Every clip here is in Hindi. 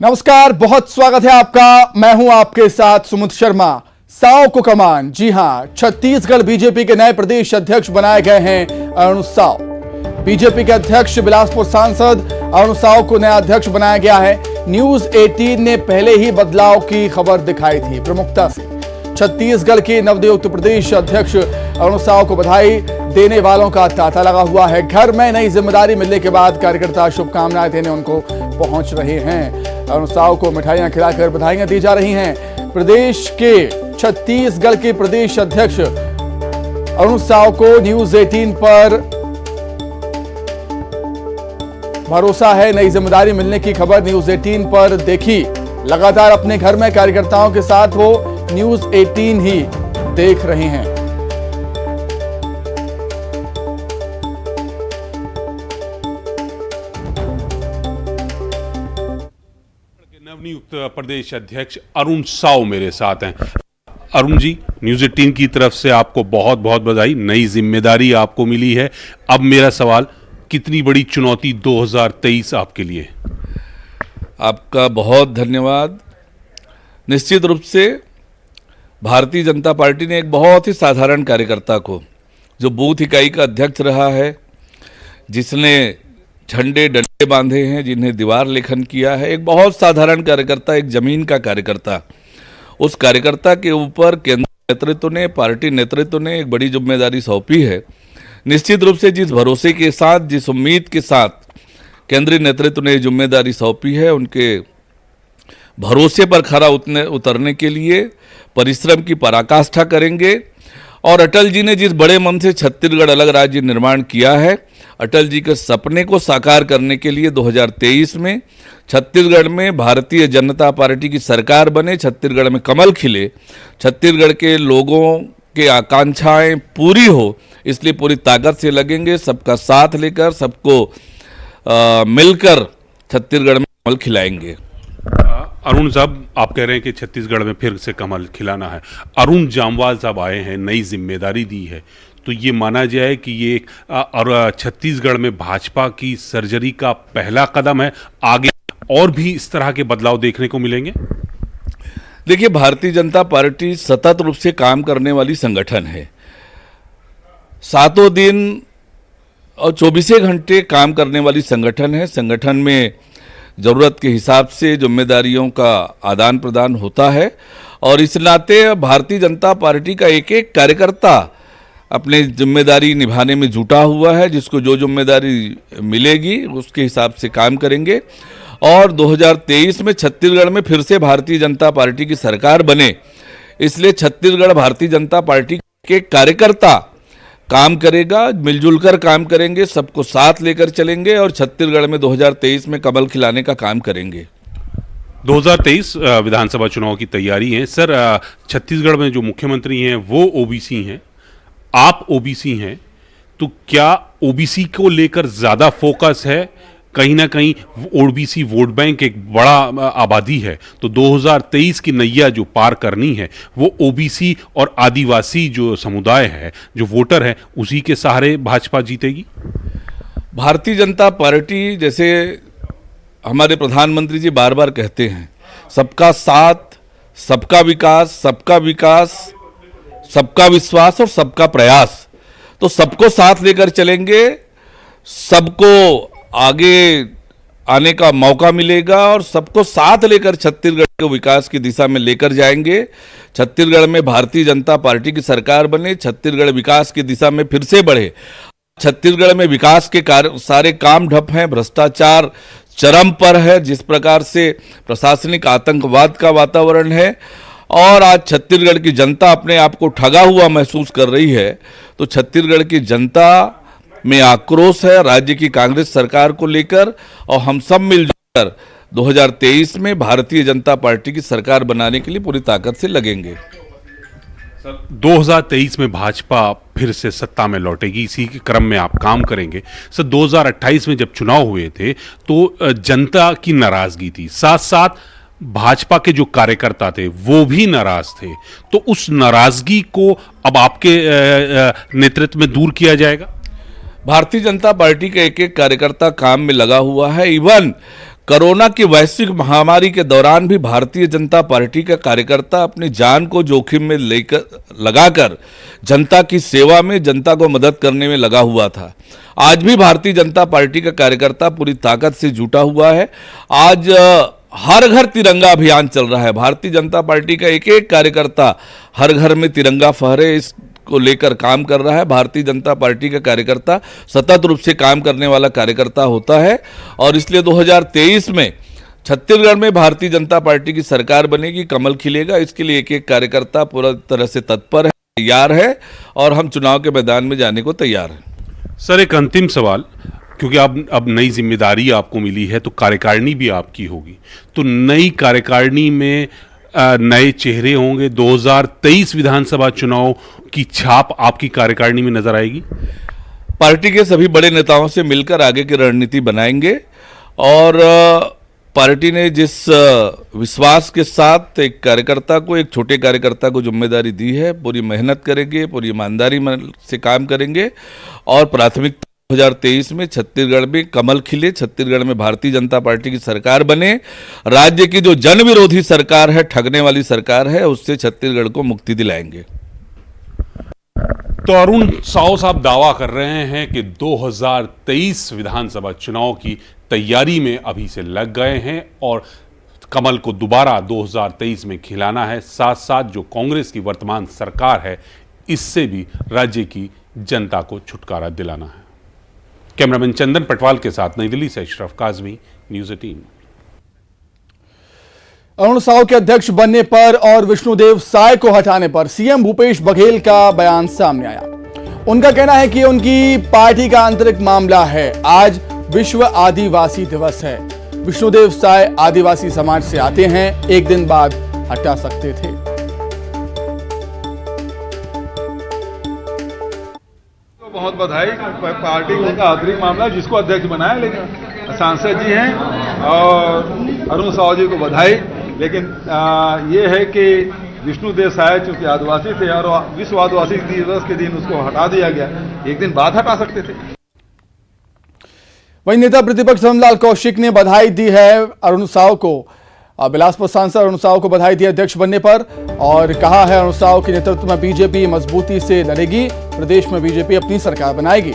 नमस्कार, बहुत स्वागत है आपका। मैं हूं आपके साथ सुमित शर्मा। साव को कमान। जी हां, छत्तीसगढ़ बीजेपी के नए प्रदेश अध्यक्ष बनाए गए हैं अरुण साव। बीजेपी के अध्यक्ष बिलासपुर सांसद अरुण साव को नया अध्यक्ष बनाया गया है। न्यूज 18 ने पहले ही बदलाव की खबर दिखाई थी प्रमुखता से। छत्तीसगढ़ के नवनियुक्त प्रदेश अध्यक्ष अरुण साव को बधाई देने वालों का तांता लगा हुआ है। घर में नई जिम्मेदारी मिलने के बाद कार्यकर्ता शुभकामनाएं देने उनको पहुंच रहे हैं। अरुण साव को मिठाइयां खिलाकर बधाइयां दी जा रही हैं। प्रदेश के छत्तीसगढ़ के प्रदेश अध्यक्ष अरुण साव को न्यूज 18 पर भरोसा है। नई जिम्मेदारी मिलने की खबर न्यूज 18 पर देखी। लगातार अपने घर में कार्यकर्ताओं के साथ वो न्यूज 18 ही देख रहे हैं। नवनियुक्त प्रदेश अध्यक्ष अरुण साव मेरे साथ हैं। अरुण जी, न्यूज 18 की तरफ से आपको बहुत बहुत बधाई। नई जिम्मेदारी आपको मिली है। अब मेरा सवाल, कितनी बड़ी चुनौती 2023 आपके लिए? आपका बहुत धन्यवाद। निश्चित रूप से भारतीय जनता पार्टी ने एक बहुत ही साधारण कार्यकर्ता को, जो बूथ इकाई का अध्यक्ष रहा है, जिसने झंडे डंडे बांधे हैं, जिन्हें दीवार लेखन किया है, एक बहुत साधारण कार्यकर्ता, एक जमीन का कार्यकर्ता, उस कार्यकर्ता के ऊपर केंद्रीय नेतृत्व ने, पार्टी नेतृत्व ने एक बड़ी जिम्मेदारी सौंपी है। निश्चित रूप से जिस भरोसे के साथ, जिस उम्मीद के साथ केंद्रीय नेतृत्व ने जिम्मेदारी सौंपी है, उनके भरोसे पर खरा उतरने के लिए परिश्रम की पराकाष्ठा करेंगे। और अटल जी ने जिस बड़े मन से छत्तीसगढ़ अलग राज्य निर्माण किया है, अटल जी के सपने को साकार करने के लिए 2023 में छत्तीसगढ़ में भारतीय जनता पार्टी की सरकार बने, छत्तीसगढ़ में कमल खिले, छत्तीसगढ़ के लोगों के आकांक्षाएं पूरी हो, इसलिए पूरी ताकत से लगेंगे। सबका साथ लेकर, सबको मिलकर छत्तीसगढ़ में कमल खिलाएंगे। अरुण साहब, आप कह रहे हैं कि छत्तीसगढ़ में फिर से कमल खिलाना है। अरुण जामवाल साहब आए हैं, नई जिम्मेदारी दी है, तो ये माना जाए कि ये और छत्तीसगढ़ में भाजपा की सर्जरी का पहला कदम है। आगे और भी इस तरह के बदलाव देखने को मिलेंगे? देखिए, भारतीय जनता पार्टी सतत रूप से काम करने वाली संगठन है। सातों दिन और 24 घंटे काम करने वाली संगठन है। संगठन में ज़रूरत के हिसाब से जिम्मेदारियों का आदान प्रदान होता है, और इस नाते भारतीय जनता पार्टी का एक एक कार्यकर्ता अपनी जिम्मेदारी निभाने में जुटा हुआ है। जिसको जो जिम्मेदारी मिलेगी उसके हिसाब से काम करेंगे। और 2023 में छत्तीसगढ़ में फिर से भारतीय जनता पार्टी की सरकार बने, इसलिए छत्तीसगढ़ भारतीय जनता पार्टी के कार्यकर्ता काम करेगा, मिलजुल कर काम करेंगे, सबको साथ लेकर चलेंगे और छत्तीसगढ़ में 2023 में कमल खिलाने का काम करेंगे। 2023 विधानसभा चुनाव की तैयारी है। सर, छत्तीसगढ़ में जो मुख्यमंत्री हैं वो ओबीसी हैं, आप ओबीसी हैं, तो क्या ओबीसी को लेकर ज्यादा फोकस है? कहीं ना कहीं ओबीसी वोट बैंक एक बड़ा आबादी है, तो 2023 की नैया जो पार करनी है वो ओबीसी और आदिवासी जो समुदाय है, जो वोटर है, उसी के सहारे भाजपा जीतेगी। भारतीय जनता पार्टी, जैसे हमारे प्रधानमंत्री जी बार बार कहते हैं, सबका साथ, सबका विकास, सबका विकास, सबका विश्वास और सबका प्रयास। तो सबको साथ लेकर चलेंगे, सबको आगे आने का मौका मिलेगा और सबको साथ लेकर छत्तीसगढ़ को विकास की दिशा में लेकर जाएंगे। छत्तीसगढ़ में भारतीय जनता पार्टी की सरकार बने, छत्तीसगढ़ विकास की दिशा में फिर से बढ़े। छत्तीसगढ़ में विकास के सारे काम ठप हैं, भ्रष्टाचार चरम पर है, जिस प्रकार से प्रशासनिक आतंकवाद का वातावरण है, और आज छत्तीसगढ़ की जनता अपने आप को ठगा हुआ महसूस कर रही है। तो छत्तीसगढ़ की जनता में आक्रोश है राज्य की कांग्रेस सरकार को लेकर, और हम सब मिलजुल कर 2023 में भारतीय जनता पार्टी की सरकार बनाने के लिए पूरी ताकत से लगेंगे। सर, 2023 में भाजपा फिर से सत्ता में लौटेगी, इसी के क्रम में आप काम करेंगे। सर, 2028 में जब चुनाव हुए थे तो जनता की नाराजगी थी, साथ साथ भाजपा के जो कार्यकर्ता थे वो भी नाराज थे, तो उस नाराजगी को अब आपके नेतृत्व में दूर किया जाएगा? भारतीय जनता पार्टी का एक एक कार्यकर्ता काम में लगा हुआ है। इवन कोरोना की वैश्विक महामारी के दौरान भी भारतीय जनता पार्टी का कार्यकर्ता अपनी जान को जोखिम में लगाकर जनता की सेवा में, जनता को मदद करने में लगा हुआ था। आज भी भारतीय जनता पार्टी का कार्यकर्ता पूरी ताकत से जुटा हुआ है। आज हर घर तिरंगा अभियान चल रहा है। भारतीय जनता पार्टी का एक एक कार्यकर्ता हर घर में तिरंगा फहरे को लेकर काम कर रहा है। भारतीय जनता पार्टी का कार्यकर्ता सतत रूप से काम करने वाला कार्यकर्ता होता है और इसलिए 2023 में छत्तीसगढ़ में भारतीय जनता पार्टी की सरकार बनेगी, कमल खिलेगा। इसके लिए एक एक कार्यकर्ता पूरा तरह से तत्पर है, तैयार है और हम चुनाव के मैदान में जाने को तैयार हैं। सर, एक अंतिम सवाल, क्योंकि अब नई जिम्मेदारी आपको मिली है तो कार्यकारिणी भी आपकी होगी, तो नई कार्यकारिणी में नए चेहरे होंगे। 2023 विधानसभा चुनाव की छाप आपकी कार्यकारिणी में नजर आएगी। पार्टी के सभी बड़े नेताओं से मिलकर आगे की रणनीति बनाएंगे और पार्टी ने जिस विश्वास के साथ एक कार्यकर्ता को, एक छोटे कार्यकर्ता को जिम्मेदारी दी है, पूरी मेहनत करेंगे, पूरी ईमानदारी से काम करेंगे और प्राथमिकता 2023 में छत्तीसगढ़ में कमल खिले, छत्तीसगढ़ में भारतीय जनता पार्टी की सरकार बने। राज्य की जो जन विरोधी सरकार है, ठगने वाली सरकार है, उससे छत्तीसगढ़ को मुक्ति दिलाएंगे। तो अरुण साव साहब दावा कर रहे हैं कि 2023 विधानसभा चुनाव की तैयारी में अभी से लग गए हैं और कमल को दोबारा 2023 में खिलाना है। साथ साथ जो कांग्रेस की वर्तमान सरकार है, इससे भी राज्य की जनता को छुटकारा दिलाना है। कैमरामैन चंदन पटवाल के साथ नई दिल्ली से अशरफ काजमी, न्यूज़ 18। अरुण साव के अध्यक्ष बनने पर और विष्णुदेव साय को हटाने पर सीएम भूपेश बघेल का बयान सामने आया। उनका कहना है कि उनकी पार्टी का आंतरिक मामला है। आज विश्व आदिवासी दिवस है। विष्णुदेव साय आदिवासी समाज से आते हैं, एक दिन बाद हटा सकते थे। बहुत बधाई। पार्टी का आंतरिक मामला, जिसको अध्यक्ष बनाया, लेकिन सांसद जी हैं और अरुण साव जी को बधाई। लेकिन ये है कि विष्णुदेव साय चूंकि आदिवासी थे और विश्व आदिवासी दिवस के दिन उसको हटा दिया गया, एक दिन बाद हटा सकते थे। वहीं नेता प्रतिपक्ष धर्मलाल कौशिक ने बधाई दी है अरुण साव को। बिलासपुर सांसद अरुण साव को बधाई दी अध्यक्ष बनने पर और कहा है अरुण साव के नेतृत्व में बीजेपी मजबूती से लड़ेगी, प्रदेश में बीजेपी अपनी सरकार बनाएगी।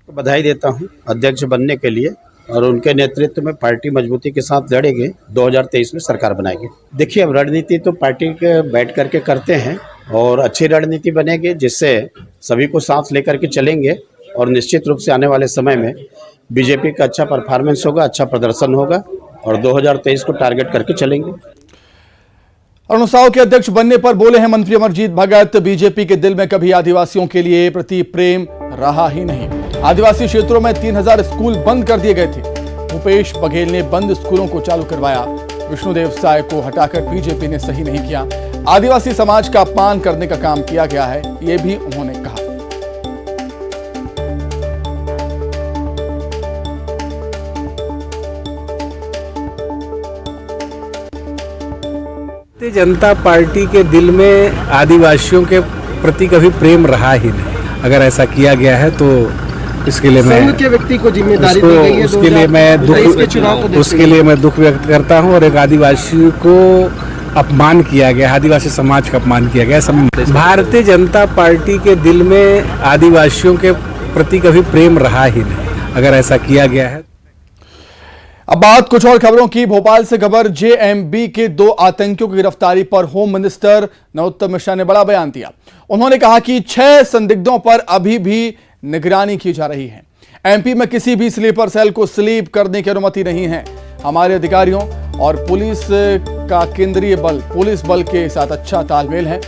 बधाई देता हूं अध्यक्ष बनने के लिए और उनके नेतृत्व में पार्टी मजबूती के साथ लड़ेगी, 2023 में सरकार बनाएगी। देखिए, अब रणनीति तो पार्टी के बैठ करके करते हैं और अच्छी रणनीति बनेगी जिससे सभी को साथ लेकर के चलेंगे और निश्चित रूप से आने वाले समय में बीजेपी का अच्छा परफॉर्मेंस होगा, अच्छा प्रदर्शन होगा और 2023 को टारगेट करके चलेंगे। अरुण साव के अध्यक्ष बनने पर बोले हैं मंत्री अमरजीत भगत, बीजेपी के दिल में कभी आदिवासियों के लिए प्रति प्रेम रहा ही नहीं। आदिवासी क्षेत्रों में 3000 स्कूल बंद कर दिए गए थे। भूपेश बघेल ने बंद स्कूलों को चालू करवाया। विष्णुदेव साय को हटाकर बीजेपी ने सही नहीं किया। आदिवासी समाज का अपमान करने का काम किया गया है, यह भी उन्होंने कहा। भारतीय जनता पार्टी के दिल में आदिवासियों के प्रति कभी प्रेम रहा ही नहीं। अगर ऐसा किया गया है तो इसके लिए मैं के व्यक्ति को जिम्मेदारी दी गई है, उसके लिए मैं दुख व्यक्त करता हूं और एक आदिवासी को अपमान किया गया, आदिवासी समाज का अपमान किया गया। भारतीय जनता पार्टी के दिल में आदिवासियों के प्रति कभी प्रेम रहा ही नहीं। अगर ऐसा किया गया है। अब बात कुछ और खबरों की। भोपाल से खबर, जेएमबी के 2 आतंकियों की गिरफ्तारी पर होम मिनिस्टर नरोत्तम मिश्रा ने बड़ा बयान दिया। उन्होंने कहा कि 6 संदिग्धों पर अभी भी निगरानी की जा रही है। एमपी में किसी भी स्लीपर सेल को स्लीप करने की अनुमति नहीं है। हमारे अधिकारियों और पुलिस का केंद्रीय बल, पुलिस बल के साथ अच्छा तालमेल है।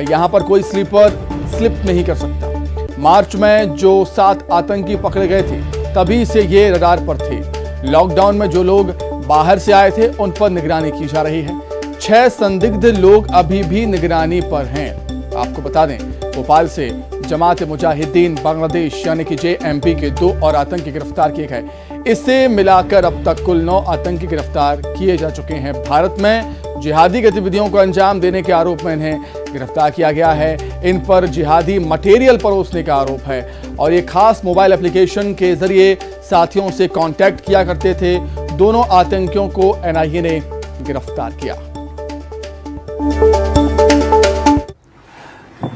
यहां पर कोई स्लीपर स्लिप नहीं कर सकता। मार्च में जो 7 आतंकी पकड़े गए थे, तभी से ये रडार पर थे। लॉकडाउन में जो लोग बाहर से आए थे, उन पर निगरानी की जा रही है। 6 संदिग्ध लोग अभी भी निगरानी पर हैं। आपको बता दें, भोपाल से जमात मुजाहिदीन बांग्लादेश यानी कि JMB के 2 और आतंकी गिरफ्तार किए गए। इससे मिलाकर अब तक कुल 9 आतंकी गिरफ्तार किए जा चुके हैं। भारत में जिहादी गतिविधियों को अंजाम देने के आरोप में इन्हें गिरफ्तार किया गया है। इन पर जिहादी मटेरियल परोसने का आरोप है और ये खास मोबाइल एप्लीकेशन के जरिए साथियों से कांटेक्ट किया करते थे। दोनों आतंकियों को NIA ने गिरफ्तार किया।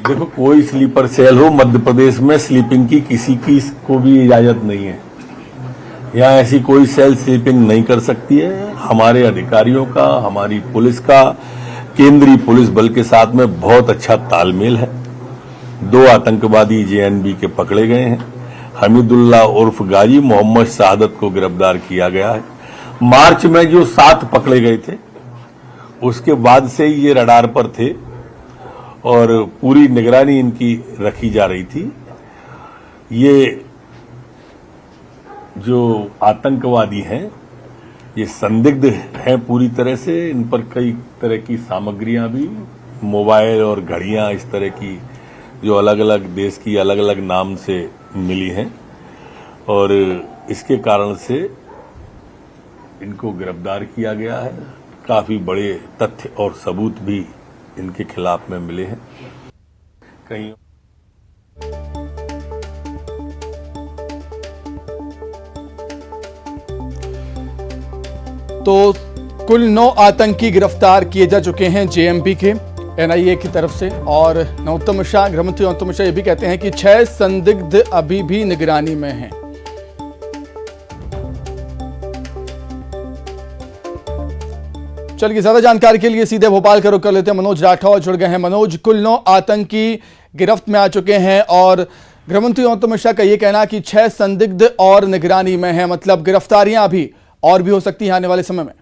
देखो, कोई स्लीपर सेल हो, मध्य प्रदेश में स्लीपिंग की किसी की को भी इजाजत नहीं है। यहाँ ऐसी कोई सेल स्लीपिंग नहीं कर सकती है। हमारे अधिकारियों का, हमारी पुलिस का, केंद्रीय पुलिस बल के साथ में बहुत अच्छा तालमेल है। 2 आतंकवादी JNB के पकड़े गए हैं। हमीदुल्लाह उर्फ गाजी, मोहम्मद शहादत को गिरफ्तार किया गया है। मार्च में जो 7 पकड़े गए थे उसके बाद से ये रडार पर थे और पूरी निगरानी इनकी रखी जा रही थी। ये जो आतंकवादी हैं ये संदिग्ध हैं पूरी तरह से। इन पर कई तरह की सामग्रियां भी, मोबाइल और घड़ियां इस तरह की जो अलग अलग देश की अलग अलग नाम से मिली हैं और इसके कारण से इनको गिरफ्तार किया गया है। काफी बड़े तथ्य और सबूत भी इनके खिलाफ में मिले हैं। कहीं तो कुल 9 आतंकी गिरफ्तार किए जा चुके हैं JMB के NIA की तरफ से। और नरोत्तम मिश्रा, गृहमंत्री नरोत्तम मिश्रा ये भी कहते हैं कि 6 संदिग्ध अभी भी निगरानी में हैं। चलिए, ज्यादा जानकारी के लिए सीधे भोपाल का रुख कर लेते हैं। मनोज राठौर जुड़ गए हैं। मनोज, कुल 9 आतंकी गिरफ्त में आ चुके हैं और गृहमंत्री नरोत्तम मिश्रा का यह कहना कि 6 संदिग्ध और निगरानी में हैं, मतलब गिरफ्तारियां अभी और भी हो सकती हैं आने वाले समय में।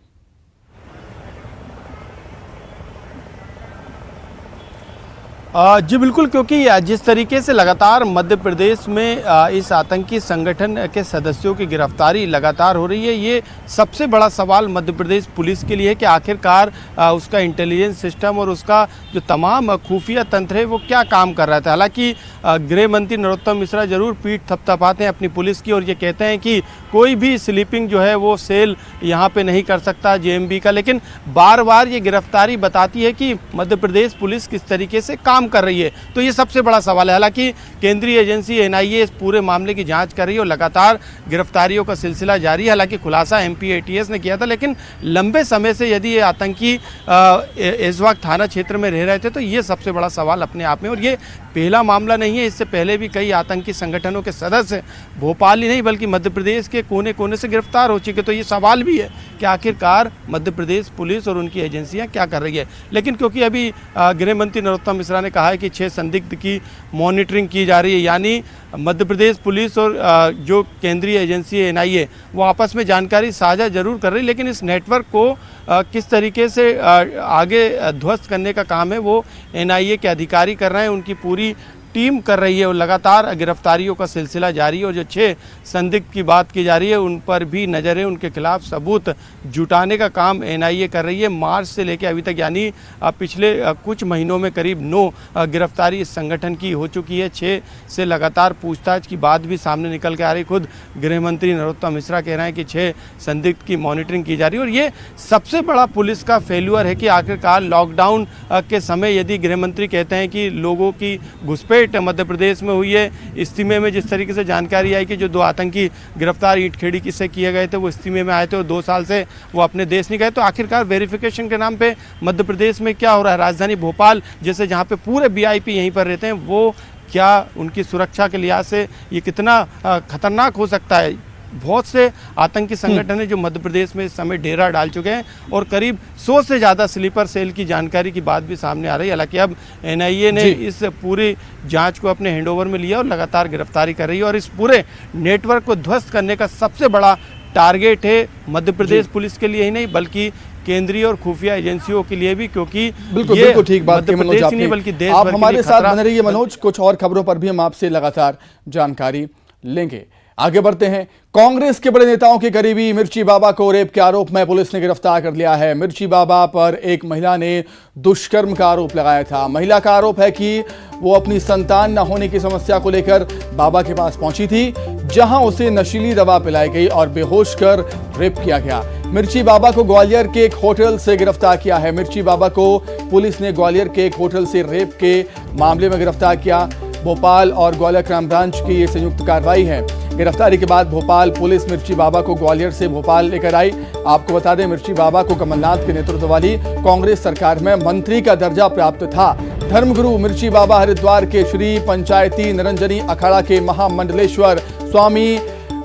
जी बिल्कुल, क्योंकि जिस तरीके से लगातार मध्य प्रदेश में इस आतंकी संगठन के सदस्यों की गिरफ्तारी लगातार हो रही है, ये सबसे बड़ा सवाल मध्य प्रदेश पुलिस के लिए है कि आखिरकार उसका इंटेलिजेंस सिस्टम और उसका जो तमाम खुफिया तंत्र है वो क्या काम कर रहा था। हालांकि गृह मंत्री नरोत्तम मिश्रा जरूर पीठ थपथपाते हैं अपनी पुलिस की और ये कहते हैं कि कोई भी स्लीपिंग जो है वो सेल यहाँ पे नहीं कर सकता JMB का, लेकिन बार बार ये गिरफ्तारी बताती है कि मध्य प्रदेश पुलिस किस तरीके से काम कर रही है। तो ये सबसे बड़ा सवाल है। हालांकि केंद्रीय एजेंसी NIA इस पूरे मामले की जांच कर रही है और लगातार गिरफ्तारियों का सिलसिला जारी है। हालांकि खुलासा MP ATS ने किया था, लेकिन लंबे समय से यदि ये आतंकी इस वक्त थाना क्षेत्र में रह रहे थे तो ये सबसे बड़ा सवाल अपने आप में। और ये पहला मामला नहीं है, इससे पहले भी कई आतंकी संगठनों के सदस्य भोपाल ही नहीं बल्कि मध्य प्रदेश के कोने कोने से गिरफ्तार हो चुके। तो ये सवाल भी है कि आखिरकार मध्य प्रदेश पुलिस और उनकी एजेंसियां क्या कर रही है। लेकिन क्योंकि अभी गृह मंत्री नरोत्तम मिश्रा ने कहा है कि 6 संदिग्ध की मॉनिटरिंग की जा रही है, यानी मध्य प्रदेश पुलिस और जो केंद्रीय एजेंसी है NIA वो आपस में जानकारी साझा जरूर कर रही है, लेकिन इस नेटवर्क को किस तरीके से आगे ध्वस्त करने का काम है वो NIA के अधिकारी कर रहे हैं, उनकी पूरी टीम कर रही है और लगातार गिरफ्तारियों का सिलसिला जारी है। और जो 6 संदिग्ध की बात की जा रही है उन पर भी नज़र है, उनके खिलाफ सबूत जुटाने का काम NIA कर रही है। मार्च से लेकर अभी तक यानी पिछले कुछ महीनों में करीब 9 गिरफ्तारी इस संगठन की हो चुकी है। 6 से लगातार पूछताछ की बात भी सामने निकल के आ रही। खुद गृह मंत्री नरोत्तम मिश्रा कह रहे हैं कि 6 संदिग्ध की मॉनिटरिंग की जा रही है। और ये सबसे बड़ा पुलिस का फेल्यूर है कि आखिरकार लॉकडाउन के समय यदि गृह मंत्री कहते हैं कि लोगों की घुसपैठ मध्य प्रदेश में हुई है, इस्तीमे में जिस तरीके से जानकारी आई कि जो 2 आतंकी गिरफ्तार ईंटखेड़ी किससे किए गए थे वो इस्तीमे में आए थे और 2 साल से वो अपने देश नहीं गए। तो आखिरकार वेरिफिकेशन के नाम पे मध्य प्रदेश में क्या हो रहा है। राजधानी भोपाल जैसे जहाँ पे पूरे VIP यहीं पर रहते हैं, वो क्या उनकी सुरक्षा के लिहाज से ये कितना खतरनाक हो सकता है। बहुत से आतंकी संगठन है जो मध्य प्रदेश में इस समय डेरा डाल चुके हैं और करीब 100 से ज़्यादा स्लीपर सेल की जानकारी की बात भी सामने आ रही है। हालांकि अब NIA ने इस पूरी जांच को अपने हैंडओवर में लिया और लगातार गिरफ्तारी कर रही है और इस पूरे नेटवर्क को ध्वस्त करने का सबसे बड़ा टारगेट है मध्य प्रदेश पुलिस के लिए ही नहीं बल्कि केंद्रीय और खुफिया एजेंसियों के लिए भी, क्योंकि बिल्कुल ठीक बात है मनोज, नहीं बल्कि देश आप हमारे साथ बने रहिए मनोज। कुछ और खबरों पर भी हम आपसे लगातार जानकारी लेंगे। आगे बढ़ते हैं। कांग्रेस के बड़े नेताओं के करीबी मिर्ची बाबा को रेप के आरोप में पुलिस ने गिरफ्तार कर लिया है। मिर्ची बाबा पर एक महिला ने दुष्कर्म का आरोप लगाया था। महिला का आरोप है कि वो अपनी संतान न होने की समस्या को लेकर बाबा के पास पहुंची थी, जहां उसे नशीली दवा पिलाई गई और बेहोश कर रेप किया गया। मिर्ची बाबा को ग्वालियर के एक होटल से गिरफ्तार किया है। मिर्ची बाबा को पुलिस ने ग्वालियर के एक होटल से रेप के मामले में गिरफ्तार किया। भोपाल और ग्वालियर क्राइम ब्रांच की ये संयुक्त कार्रवाई है। गिरफ्तारी के बाद भोपाल पुलिस मिर्ची बाबा को ग्वालियर से भोपाल लेकर आई। आपको बता दें, मिर्ची बाबा को कमलनाथ के नेतृत्व वाली कांग्रेस सरकार में मंत्री का दर्जा प्राप्त था। धर्मगुरु मिर्ची बाबा हरिद्वार के श्री पंचायती निरंजनी अखाड़ा के महामंडलेश्वर स्वामी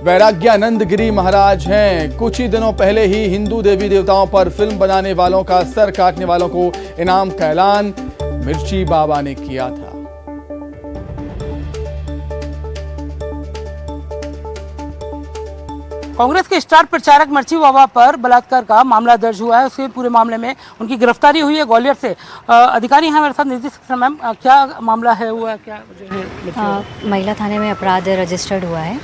वैराग्यानंद गिरी महाराज हैं। कुछ ही दिनों पहले ही हिंदू देवी देवताओं पर फिल्म बनाने वालों का सर काटने वालों को इनाम का ऐलान मिर्ची बाबा ने किया था। कांग्रेस के स्टार प्रचारक मिर्ची बाबा पर बलात्कार का मामला दर्ज हुआ है। उसके पूरे मामले में उनकी गिरफ्तारी हुई है ग्वालियर से। अधिकारी हैं हमारे साथ, निदेशक मैम, क्या मामला है, हुआ क्या जो है? महिला थाने में अपराध रजिस्टर्ड हुआ है।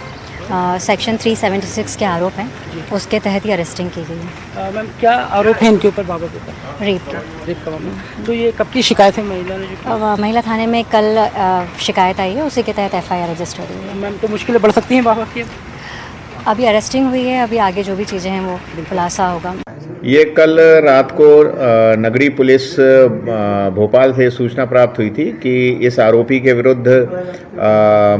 सेक्शन 376 के आरोप हैं, उसके तहत ही अरेस्टिंग की गई है। मैम, क्या आरोप है इनके ऊपर, बाबा के ऊपर? रेप का मामला। तो ये कब की शिकायत है महिला ने? महिला थाने में कल शिकायत आई है, उसी के तहत FIR रजिस्टर्ड हुई है। मैम, तो मुश्किलें बढ़ सकती हैं बाबा की? अभी अरेस्टिंग हुई है, अभी आगे जो भी चीज़ें हैं वो खुलासा होगा। ये कल रात को नगरी पुलिस भोपाल से सूचना प्राप्त हुई थी कि इस आरोपी के विरुद्ध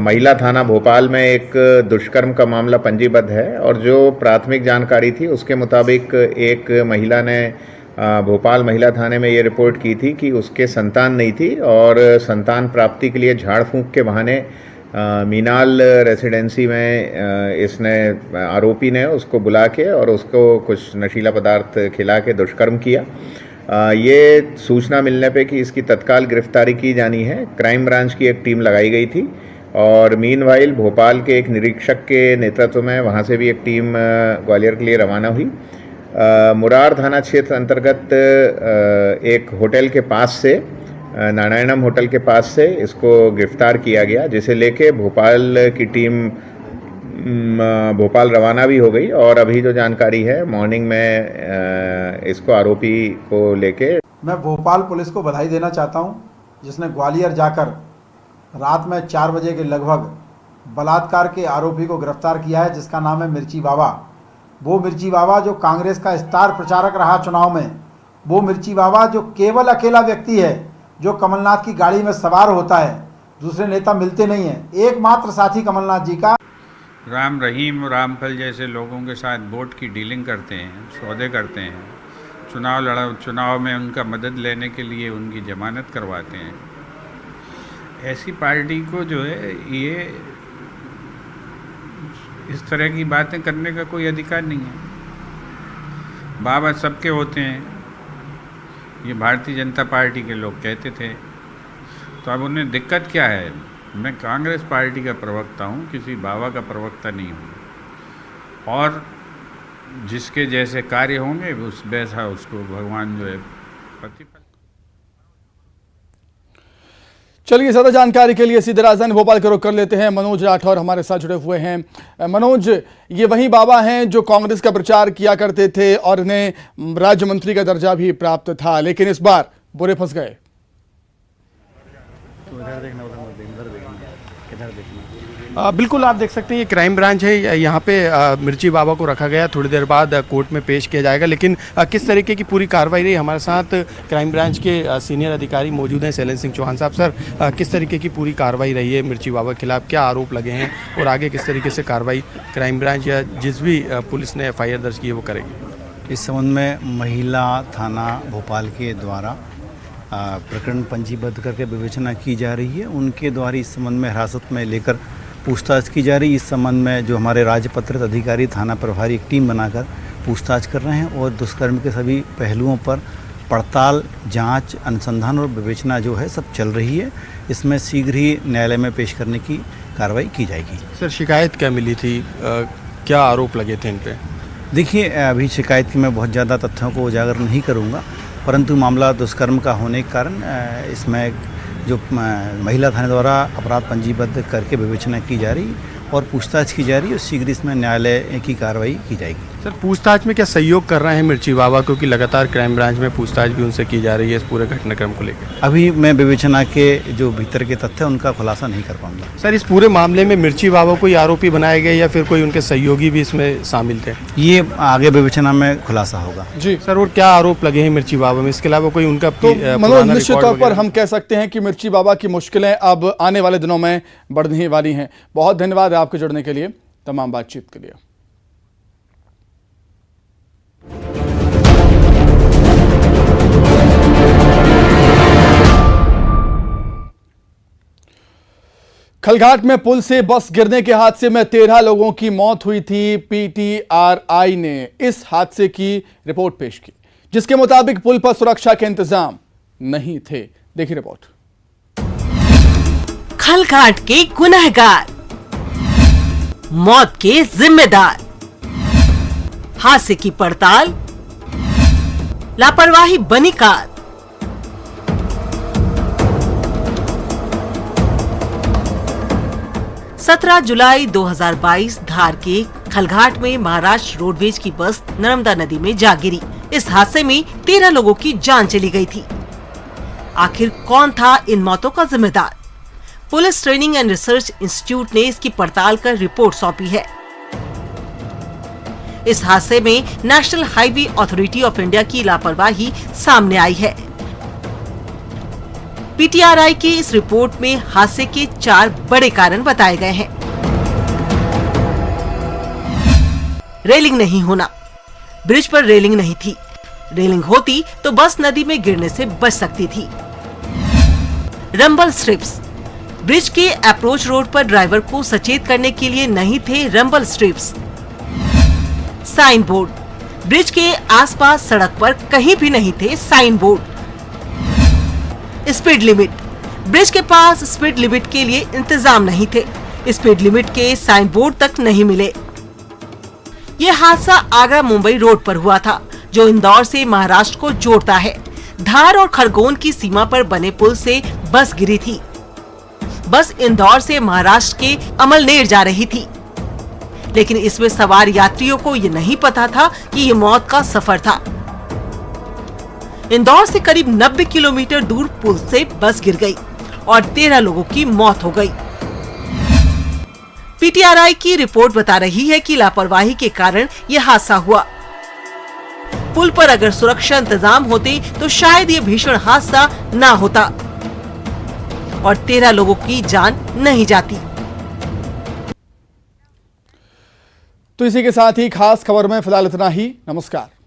महिला थाना भोपाल में एक दुष्कर्म का मामला पंजीबद्ध है। और जो प्राथमिक जानकारी थी उसके मुताबिक एक महिला ने भोपाल महिला थाने में ये रिपोर्ट की थी कि उसके संतान नहीं थी और संतान प्राप्ति के लिए झाड़ फूंक के बहाने मीनाल रेसिडेंसी में इसने आरोपी ने उसको बुला के और उसको कुछ नशीला पदार्थ खिला के दुष्कर्म किया। ये सूचना मिलने पे कि इसकी तत्काल गिरफ्तारी की जानी है, क्राइम ब्रांच की एक टीम लगाई गई थी। और मीनवाइल भोपाल के एक निरीक्षक के नेतृत्व में वहाँ से भी एक टीम ग्वालियर के लिए रवाना हुई। मुरार थाना क्षेत्र अंतर्गत एक होटल के पास से, नारायणम होटल के पास से इसको गिरफ्तार किया गया, जिसे लेके भोपाल की टीम भोपाल रवाना भी हो गई। और अभी जो जानकारी है मॉर्निंग में इसको आरोपी को लेके मैं भोपाल पुलिस को बधाई देना चाहता हूं, जिसने ग्वालियर जाकर रात में 4 बजे के लगभग बलात्कार के आरोपी को गिरफ्तार किया है, जिसका नाम है मिर्ची बाबा। वो मिर्ची बाबा जो कांग्रेस का स्टार प्रचारक रहा चुनाव में, वो मिर्ची बाबा जो केवल अकेला व्यक्ति है जो कमलनाथ की गाड़ी में सवार होता है, दूसरे नेता मिलते नहीं हैं, एकमात्र साथी कमलनाथ जी का। राम रहीम, रामफल जैसे लोगों के साथ वोट की डीलिंग करते हैं, सौदे करते हैं, चुनाव में उनका मदद लेने के लिए उनकी जमानत करवाते हैं। ऐसी पार्टी को जो है ये इस तरह की बातें करने का कोई अधिकार नहीं है। बाबा सबके होते हैं, ये भारतीय जनता पार्टी के लोग कहते थे, तो अब उन्हें दिक्कत क्या है? मैं कांग्रेस पार्टी का प्रवक्ता हूँ, किसी बाबा का प्रवक्ता नहीं हूँ। और जिसके जैसे कार्य होंगे उस वैसा उसको भगवान जो है प्रतिफल। चलिए, ज्यादा जानकारी के लिए सीधे राजधानी भोपाल का रुख कर लेते हैं। मनोज राठौर हमारे साथ जुड़े हुए हैं। मनोज, ये वही बाबा हैं जो कांग्रेस का प्रचार किया करते थे और इन्हें राज्य मंत्री का दर्जा भी प्राप्त था, लेकिन इस बार बुरे फंस गए। बिल्कुल, आप देख सकते हैं ये क्राइम ब्रांच है। यहाँ पे मिर्ची बाबा को रखा गया, थोड़ी देर बाद कोर्ट में पेश किया जाएगा। लेकिन किस तरीके की पूरी कार्रवाई रही, हमारे साथ क्राइम ब्रांच के सीनियर अधिकारी मौजूद हैं, शैलेंद्र सिंह चौहान साहब। सर, किस तरीके की पूरी कार्रवाई रही है मिर्ची बाबा के खिलाफ, क्या आरोप लगे हैं और आगे किस तरीके से कार्रवाई क्राइम ब्रांच या जिस भी पुलिस ने FIR दर्ज की है वो करेगी? इस संबंध में महिला थाना भोपाल के द्वारा प्रकरण पंजीबद्ध करके विवेचना की जा रही है। उनके द्वारा इस संबंध में हिरासत में लेकर पूछताछ की जा रही है। इस संबंध में जो हमारे राजपत्रित अधिकारी थाना प्रभारी एक टीम बनाकर पूछताछ कर रहे हैं और दुष्कर्म के सभी पहलुओं पर पड़ताल, जांच, अनुसंधान और विवेचना जो है सब चल रही है। इसमें शीघ्र ही न्यायालय में पेश करने की कार्रवाई की जाएगी। सर, शिकायत क्या मिली थी, क्या आरोप लगे थे इन पे? देखिए, अभी शिकायत की मैं बहुत ज़्यादा तथ्यों को उजागर नहीं करूँगा, परंतु मामला दुष्कर्म का होने के कारण इसमें जो महिला थाने द्वारा अपराध पंजीबद्ध करके विवेचना की जा रही और पूछताछ की जा रही है और शीघ्र इसमें न्यायालय की कार्रवाई की जाएगी। सर, पूछताछ में क्या सहयोग कर रहे हैं मिर्ची बाबा, क्योंकि लगातार क्राइम ब्रांच में पूछताछ भी उनसे की जा रही है इस पूरे घटनाक्रम को लेकर? अभी मैं विवेचना के जो भीतर के तथ्य उनका खुलासा नहीं कर पाऊंगा। सर, इस पूरे मामले में मिर्ची बाबा को आरोपी बनाए गए या फिर कोई उनके सहयोगी भी इसमें शामिल थे? ये आगे विवेचना में खुलासा होगा। जी सर, और क्या आरोप लगे हैं मिर्ची बाबा में, इसके अलावा कोई उनका तो मनोज, निश्चित तौर पर हम कह सकते हैं कि मिर्ची बाबा की मुश्किलें अब आने वाले दिनों में बढ़ने वाली हैं। बहुत धन्यवाद आपके जुड़ने के लिए, तमाम बातचीत के लिए। खलघाट में पुल से बस गिरने के हादसे में 13 लोगों की मौत हुई थी। पीटीआरआई ने इस हादसे की रिपोर्ट पेश की, जिसके मुताबिक पुल पर सुरक्षा के इंतजाम नहीं थे। देखिए रिपोर्ट। खलघाट के गुनहगार, मौत के जिम्मेदार, हादसे की पड़ताल, लापरवाही बनी कार। सत्रह जुलाई 2022 धार के खलघाट में महाराष्ट्र रोडवेज की बस नर्मदा नदी में जा गिरी। इस हादसे में 13 लोगों की जान चली गई थी। आखिर कौन था इन मौतों का जिम्मेदार? Police training and research institute ने इसकी पड़ताल कर रिपोर्ट सौंपी है। इस हादसे में national highway authority of India की लापरवाही सामने आई है। पीटीआरआई की इस रिपोर्ट में हादसे के 4 बड़े कारण बताए गए हैं। रेलिंग नहीं होना, ब्रिज पर रेलिंग नहीं थी। रेलिंग होती तो बस नदी में गिरने से बच सकती थी। रंबल स्ट्रिप्स, ब्रिज के अप्रोच रोड पर ड्राइवर को सचेत करने के लिए नहीं थे rumble strips. Sign board, bridge के आसपास सड़क पर कहीं भी नहीं थे sign board. Speed limit, bridge के पास स्पीड लिमिट के लिए इंतजाम नहीं थे। स्पीड लिमिट के साइन बोर्ड तक नहीं मिले। यह हादसा आगरा मुंबई रोड पर हुआ था, जो इंदौर से महाराष्ट्र को जोड़ता है। धार और खरगोन की सीमा पर बने पुल से बस गिरी थी। बस इंदौर से महाराष्ट्र के अमलनेर जा रही थी, लेकिन इसमें सवार यात्रियों को ये नहीं पता था कि ये मौत का सफर था। इंदौर से करीब 90 किलोमीटर दूर पुल से बस गिर गई और 13 लोगों की मौत हो गई। पीटीआरआई की रिपोर्ट बता रही है कि लापरवाही के कारण यह हादसा हुआ। पुल पर अगर सुरक्षा इंतजाम होते तो शायद ये भीषण हादसा न होता और 13 लोगों की जान नहीं जाती। तो इसी के साथ ही खास खबर में फिलहाल इतना ही। नमस्कार।